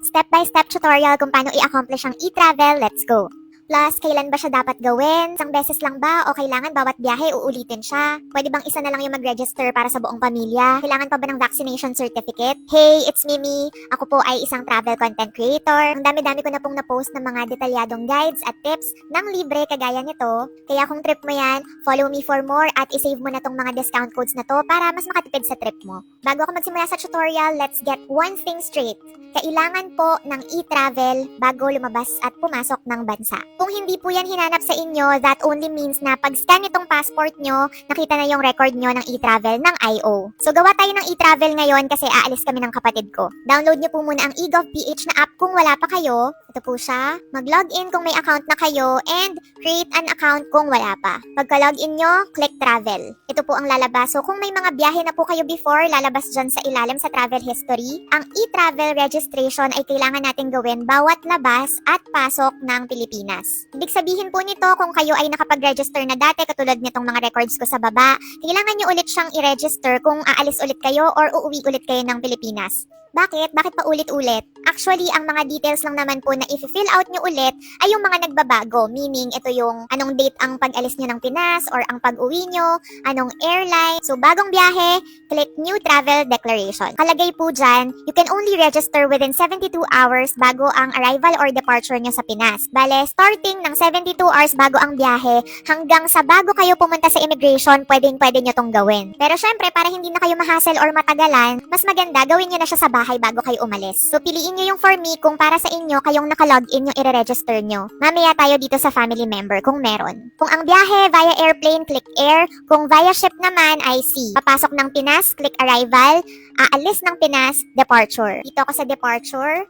Step-by-step tutorial kung paano i-accomplish ang e-travel, let's go! Plus, kailan ba siya dapat gawin? Isang beses lang ba o kailangan bawat biyahe uulitin siya? Pwede bang isa na lang yung mag-register para sa buong pamilya? Kailangan pa ba ng vaccination certificate? Hey, it's Mimi! Ako po ay isang travel content creator. Ang dami-dami ko na pong na-post ng mga detalyadong guides at tips ng libre kagaya nito. Kaya kung trip mo yan, follow me for more at isave mo na tong mga discount codes na to para mas makatipid sa trip mo. Bago ako magsimula sa tutorial, let's get one thing straight. Kailangan po ng e-travel bago lumabas at pumasok ng bansa. Kung hindi po yan hinanap sa inyo, that only means na pag-scan itong passport nyo, nakita na yung record nyo ng e-travel ng IO. So gawa tayo ng e-travel ngayon kasi aalis kami ng kapatid ko. Download nyo po muna ang eGov.ph na app kung wala pa kayo. Ito po siya. Mag-login kung may account na kayo and create an account kung wala pa. Pagka-login nyo, click travel. Ito po ang lalabas. So kung may mga biyahe na po kayo before, lalabas dyan sa ilalim sa travel history. Ang e-travel registration ay kailangan natin gawin bawat labas at pasok ng Pilipinas. Ibig sabihin po nito kung kayo ay nakapag-register na dati katulad nitong mga records ko sa baba, kailangan nyo ulit siyang i-register kung aalis ulit kayo or uuwi ulit kayo ng Pilipinas. Bakit? Bakit pa ulit-ulit? Actually, ang mga details lang naman po na i-fill out nyo ulit ay yung mga nagbabago. Meaning, ito yung anong date ang pag-alis nyo ng Pinas or ang pag-uwi nyo, anong airline. So, bagong biyahe, click New Travel Declaration. Kalagay po dyan, you can only register within 72 hours bago ang arrival or departure nyo sa Pinas. Bale, starting ng 72 hours bago ang biyahe hanggang sa bago kayo pumunta sa immigration, pwede nyo tong gawin. Pero syempre, para hindi na kayo mahassle or matagalan, mas maganda gawin nyo na siya sa bahay bago kayo umalis. So, piliin nyo yung for me kung para sa inyo kayong nakalogin yung i-register nyo. Mamaya tayo dito sa family member kung meron. Kung ang biyahe via airplane, click air. Kung via ship naman ay sea. Papasok ng Pinas, click arrival. Aalis ng Pinas, departure. Dito ako sa departure.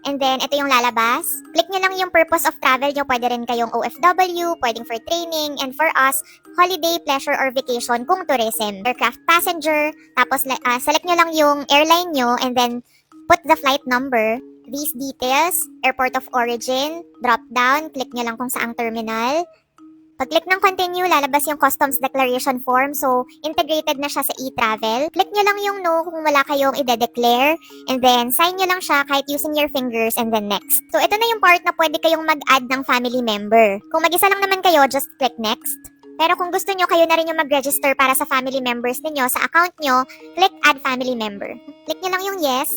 And then, ito yung lalabas. Click nyo lang yung purpose of travel nyo. Pwede rin kayong OFW, pwedeng for training, and for us, holiday, pleasure, or vacation kung tourism. Aircraft passenger, tapos select nyo lang yung airline nyo, and then put the flight number. These details, airport of origin, drop down, click nyo lang kung saang terminal. Pag-click ng continue, lalabas yung customs declaration form. So, integrated na siya sa e-travel. Click nyo lang yung no kung wala kayong ide-declare. And then, sign nyo lang siya kahit using your fingers and then next. So, ito na yung part na pwede kayong mag-add ng family member. Kung mag-isa lang naman kayo, just click next. Pero kung gusto nyo, kayo na rin yung mag-register para sa family members ninyo sa account nyo, click add family member. Click nyo lang yung yes.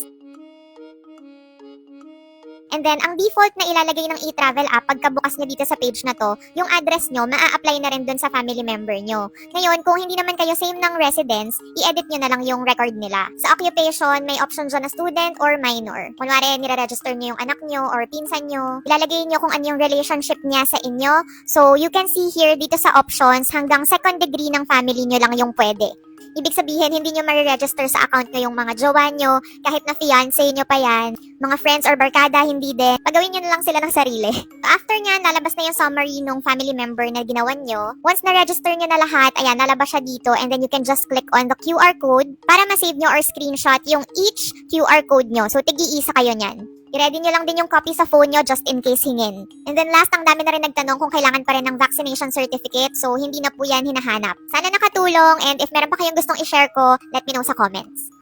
And then, ang default na ilalagay ng e-travel app pagkabukas nyo dito sa page na to, yung address nyo, maa-apply na rin dun sa family member nyo. Ngayon, kung hindi naman kayo same ng residence, i-edit nyo na lang yung record nila. Sa occupation, may option dyan na student or minor. Kunwari, nire-register nyo yung anak nyo or pinsan nyo. Ilalagay nyo kung ano yung relationship niya sa inyo. So, you can see here dito sa options, hanggang second degree ng family nyo lang yung pwede. Ibig sabihin, hindi nyo mariregister sa account nyo yung mga jowa nyo, kahit na fiancé nyo pa yan, mga friends or barkada, hindi din. Pagawin nyo na lang sila ng sarili. So after nyan, lalabas na yung summary ng family member na ginawan nyo. Once na-register nyo na lahat, ayan, lalabas siya dito and then you can just click on the QR code para ma-save nyo or screenshot yung each QR code nyo. So tig-iisa kayo nyan. I-ready nyo lang din yung copy sa phone nyo just in case hingin. And then last, ang dami na rin nagtanong kung kailangan pa rin ng vaccination certificate. So, hindi na po yan hinahanap. Sana nakatulong and if meron pa kayong gustong i-share ko, let me know sa comments.